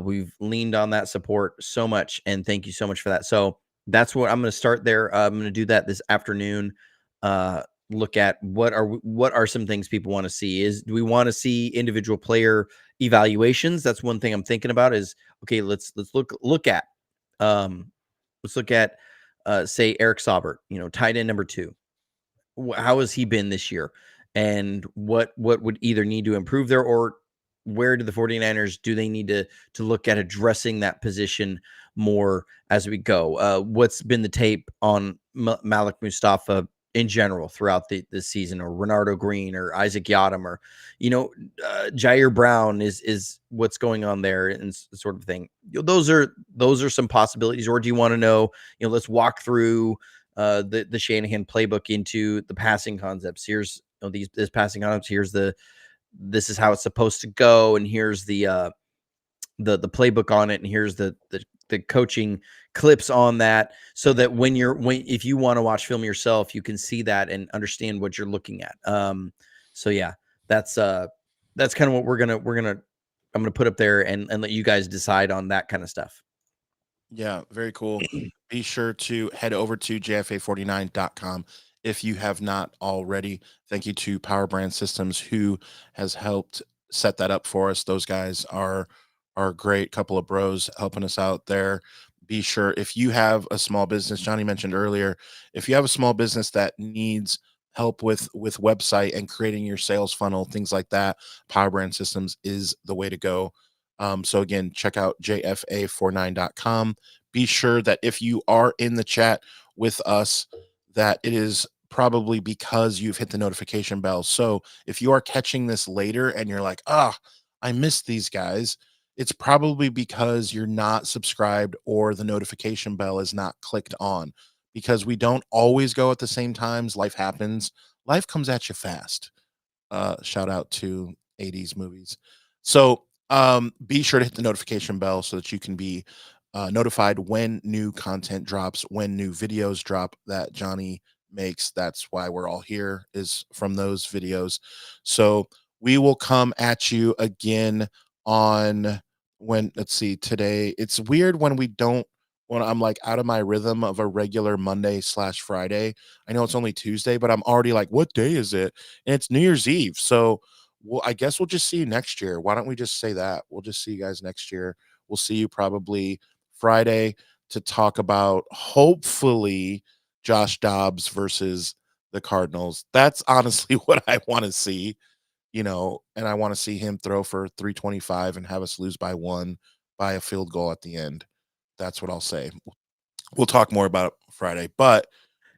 We've leaned on that support so much, and thank you so much for that. So that's what I'm going to start there. I'm going to do that this afternoon. Look at what are some things people want to see. Do we want to see individual player evaluations? That's one thing I'm thinking about. Is okay. Let's look at. Let's look at, say, Eric Saubert, tight end number 2. How has he been this year? And what would either need to improve there, or where do the 49ers, do they need to look at addressing that position more as we go? What's been the tape on Malik Mustafa in general throughout the season, or Renardo Green or Isaac Yadam, or, Jair Brown is what's going on there, and sort of thing. Those are some possibilities. Or do you want to know, let's walk through the Shanahan playbook into the passing concepts. Here's this passing concepts. This is how it's supposed to go, and here's the playbook on it, and here's the coaching clips on that, so that if you want to watch film yourself, you can see that and understand what you're looking at. So yeah, that's kind of what we're gonna I'm gonna put up there and let you guys decide on that kind of stuff. Yeah, very cool. Be sure to head over to jfa49.com if you have not already. Thank you to Power Brand Systems who has helped set that up for us. Those guys are a great couple of bros helping us out there. Be sure if you have a small business, Johnny mentioned earlier, if you have a small business that needs help with website and creating your sales funnel, things like that, Power Brand Systems is the way to go. So again, check out jfa49.com. Be sure that if you are in the chat with us, that it is probably because you've hit the notification bell. So if you are catching this later and you're like, I missed these guys, it's probably because you're not subscribed or the notification bell is not clicked on, because we don't always go at the same times. Life happens. Life comes at you fast. Shout out to 80s movies. So be sure to hit the notification bell so that you can be notified when new content drops, when new videos drop that Johnny makes. That's why we're all here, is from those videos. So we will come at you again on when, let's see, today. It's weird when we don't, when I'm like out of my rhythm of a regular Monday/Friday. I know it's only Tuesday, but I'm already like, what day is it? And it's New Year's Eve. So I guess we'll just see you next year. Why don't we just say that? We'll just see you guys next year. We'll see you probably Friday to talk about, hopefully, Josh Dobbs versus the Cardinals. That's honestly what I want to see, and I want to see him throw for 325 and have us lose by one by a field goal at the end. That's what I'll say. We'll talk more about Friday, but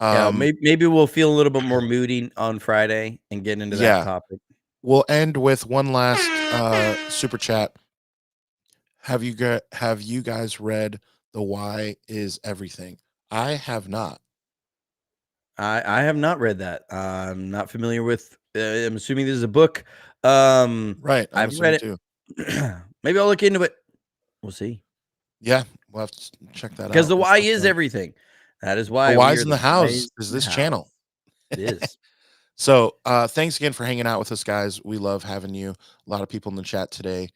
Yeah, um maybe we'll feel a little bit more moody on Friday and get into that yeah, topic. we'll end with one last super chat. Have you guys read The Why Is Everything? I have not. I have not read that. I'm not familiar with. I'm assuming this is a book. Right, I I'm haven't read assuming it. too. Maybe I'll look into it. We'll see. Yeah, we'll have to check that Because out. the That why sounds is fun. everything. That is The why we Whys are in the the House wise is in the this house. channel. It is. So thanks again for hanging out with us, guys. We love having you. A lot of people in the chat today.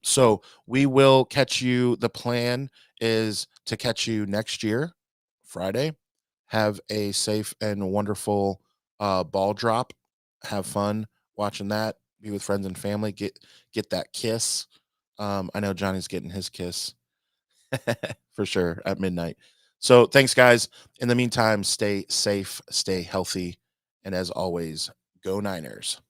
So we will catch you. The plan is to catch you next year, Friday. Have a safe and wonderful ball drop. Have fun watching that. Be with friends and family. Get that kiss. I know Johnny's getting his kiss for sure at midnight. So thanks, guys. In the meantime, stay safe, stay healthy, and as always, go Niners.